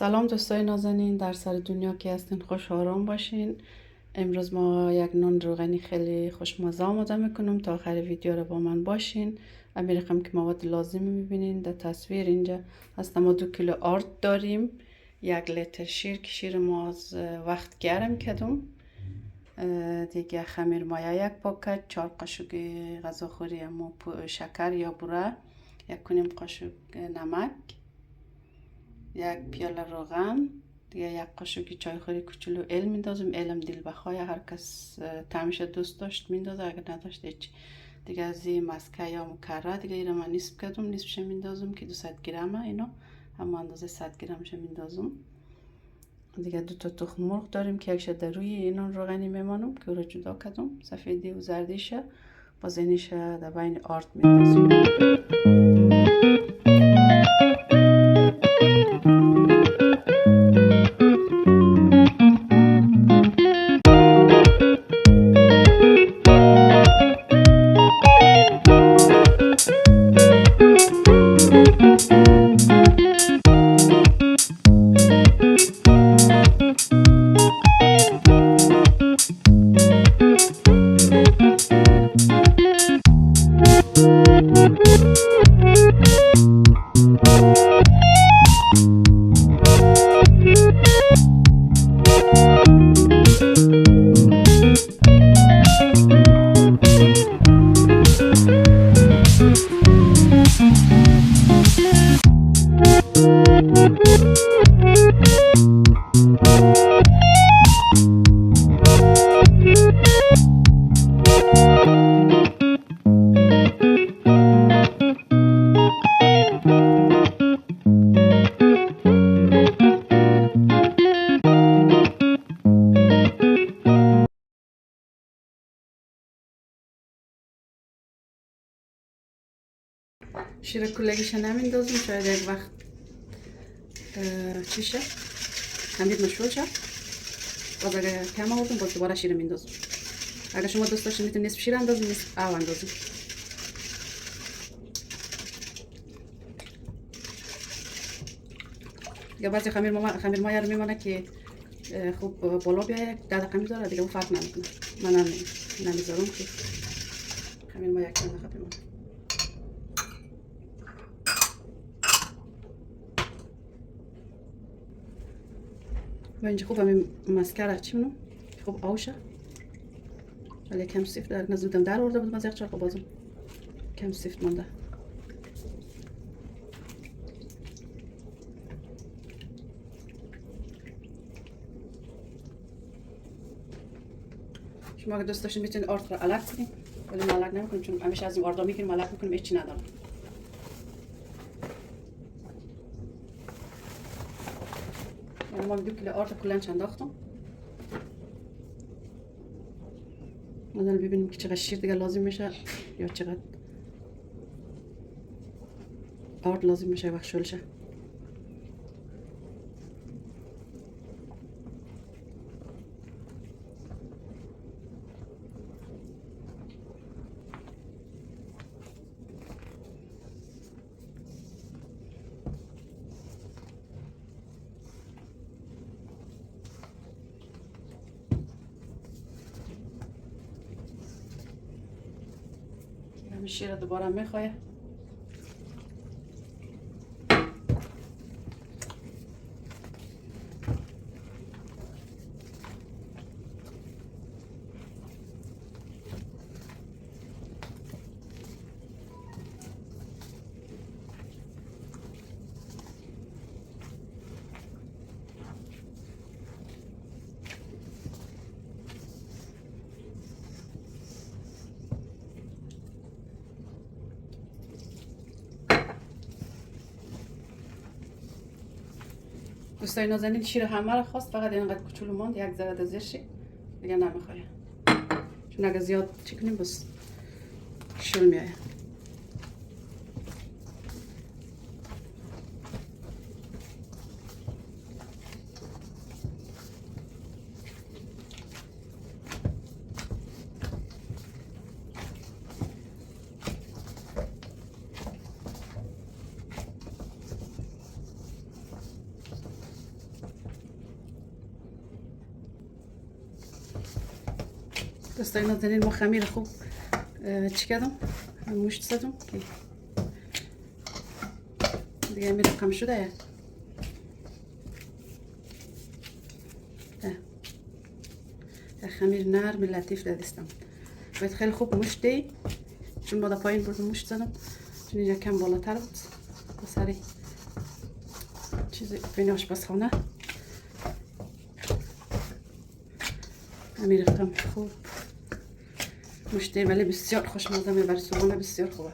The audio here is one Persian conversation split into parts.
سلام دوستای نازنین در سر دنیا که هستین، خوش و آرام باشین. امروز ما یک نان روغنی خیلی خوشمزه آماده میکنم. تا آخر ویدیو رو با من باشین. امی رقم که مواد لازم میبینین در تصویر اینجا هست. ما 2 کیلو آرد داریم، 1 لیتر شیر که شیر ما از وقت گرم کردم، دیگه خمیر مایه 1 پاکت، 4 قاشق غذاخوری اما شکر یا بوره، 1 قاشق نمک، 1 پیاله روغن، دیگه 1 قاشق چایخوری کوچولو ال میندازم. الم دل بخواه، هر کس طعمش دوست داشت میندازه، اگر نداشت هیچ. دیگه از این مسکه یا مکرر دیگه اینا من نصف کردم، نصفش میندازم که 200 گرمه، اینا هم اندازه 100 گرمش میندازم. دیگه 2 تا تخم مرغ داریم که یکش در روی اینا روغنی میمانم که رو جدا کردم، سفیدی و زردیشه باز اینش در بین آرد میندازم. شیر کلگیش نمیندازم، شاید یک وقت چی شه خمیر مشغول شه، باز اگر کم آوردم باز دوباره شیر میندازم. اگر شما دوست داشتین میتونید نصف شیر اندازیم، نصف آب اندازیم. یا بعضی خمیر مایه رو میمانه که خوب بالا بیایه، 10 دقیقه میذاره دیگه، اون فرق نمیکنه. من نمیذارم که خمیر مایه چند دقیقه بمونه. و اینجا خوب همین مسکر چیمونم خوب آوشه، ولی کم سفت در نزدودم در آورده بودم از یک چرخ، بازم کم سفت مونده. شما اگه دوست داشتین میتونید آرد رو علک کنید، ولی من علک نمیکنم چون همیشه از این آردا میکنیم علک میکنیم، هیچی ندارم. یعنی ما 2 کیلو آرد کلنش انداختم. مثلا ببینیم که چقدر شیر دیگه لازم میشه یا چقدر آرد لازم میشه وقت شل شه. همین شیر دوباره میخواه. دوستای نازنین شیر همه رو خواست، فقط اینقدر کوچولو ماند، یک ذره زیرش دیگه نمیخواد، چون اگه زیاد چی کنیم بس شل میایه. دوستای نازنین ما خمیر خوب چی کردم مشت زدم که دیگه می رقم شده. خمیر نرم لطیف دادستم باید خیلی خوب مشت دی چون ما در پایین بردم مشت زدم چون اینجا کم بالاتر بود سری چیزی بین آشپزخانه همین رقم خوب مشت دی ولی بسیار خوشمزه میبره صبحانه بسیار خوبه.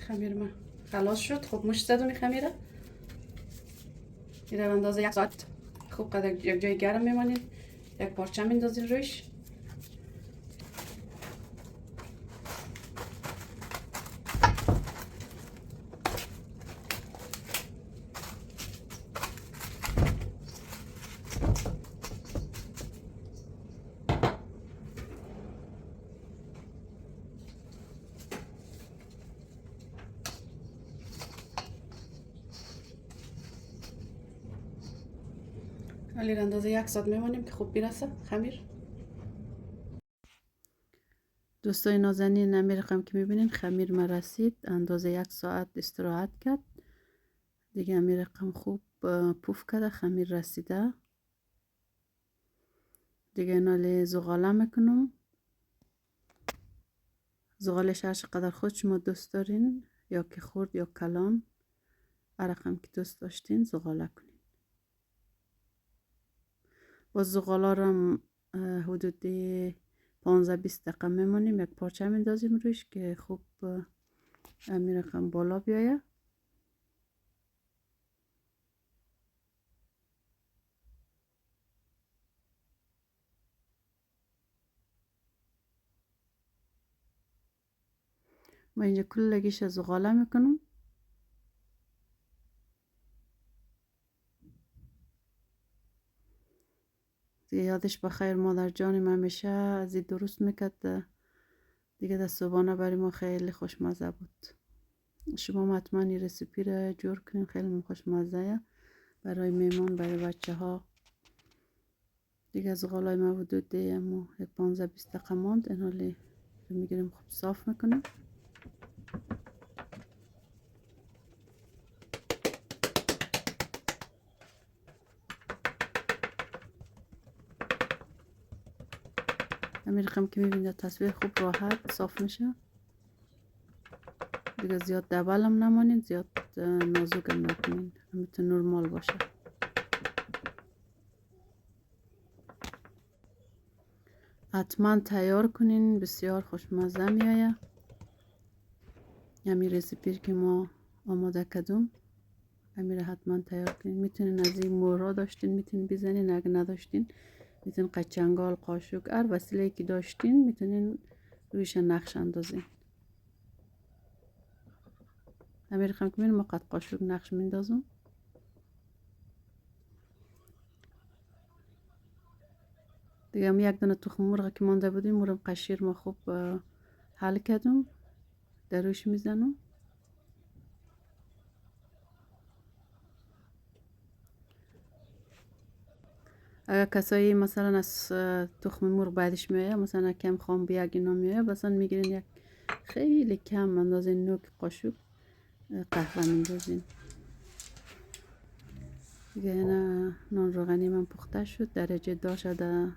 خمیر ما خلاص شد. خب مشت زدم این خمیره این رو اندازه 1 ساعت خوب قدر یک جای گرم میمانید. یک پارچه میندازین روش ولی اندازه 1 ساعت میمانیم که خوب برسه خمیر. دوستای نازنین نمی رقم که میبینین خمیر ما رسید اندازه 1 ساعت استراحت کرد دیگه. می رقم خوب پوف کرده خمیر رسیده دیگه. ناله زغاله میکنم. زغالش هر چقدر خود شما دوست دارین یا که خورد یا کلان هر رقم که دوست داشتین زغاله کنین. با زغاله رو حدود 15-20 دقیقه میمونیم. یک پارچه میندازیم روش که خوب می رقم بالا بیایه. ما اینجا کلگیش زغاله میکنم. دیگه یادش بخیر مادر جانم همیشه از این درست میکرد دیگه. در صبحانه برای ما خیلی خوشمزه بود. شما حتما این رسیپی رو جور کنین خیلی خوشمزه برای میمان برای بچه ها. دیگه زغالای ما حدود 15-20 دقیقه ماند. اینا رو میگیریم خوب صاف میکنیم. همین رقم که میبینید تصویر خوب راحت صاف میشه دیگه. زیاد دبل هم نمانید زیاد نازک هم نکنین میتونه نرمال باشه. حتما تیار کنین بسیار خوشمزه میایه. همین رسیپی که ما آماده کردیم همین حتما تیار کنین. میتونین از این مورا داشتین میتونین بزنین، اگه نداشتین میتونین قچنگال قاشق هر وسیله که داشتین میتونین رویش نقش اندازین. همین رقم که ما قد قاشق نقش میندازم. دیگه هم یک دانه تخم مرغ که مانده بودیم مرغ قشیر ما خوب حل کردم در روش میزنم. اگر کسایی مثلا از تخم مرغ بعدش میایه مثلا کم خام بیاگ اینا میایه مثلا میگیرین یک خیلی کم اندازه نوک قاشق قهوه میندازین. دیگه اینا نان روغنی من پخته شد. درجه داشت در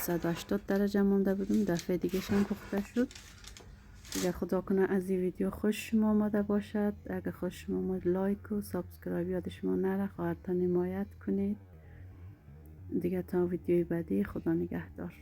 180 درجه مانده بودم. دفعه دیگه هم پخته شد دیگه. خدا کنه از این ویدیو خوش شما آمده باشد. اگه خوش شما آمد لایک و سابسکرایب یاد شما نره خواهد تا حمایت کنید دیگه. تا ویدیوی بعدی خدا نگهدار.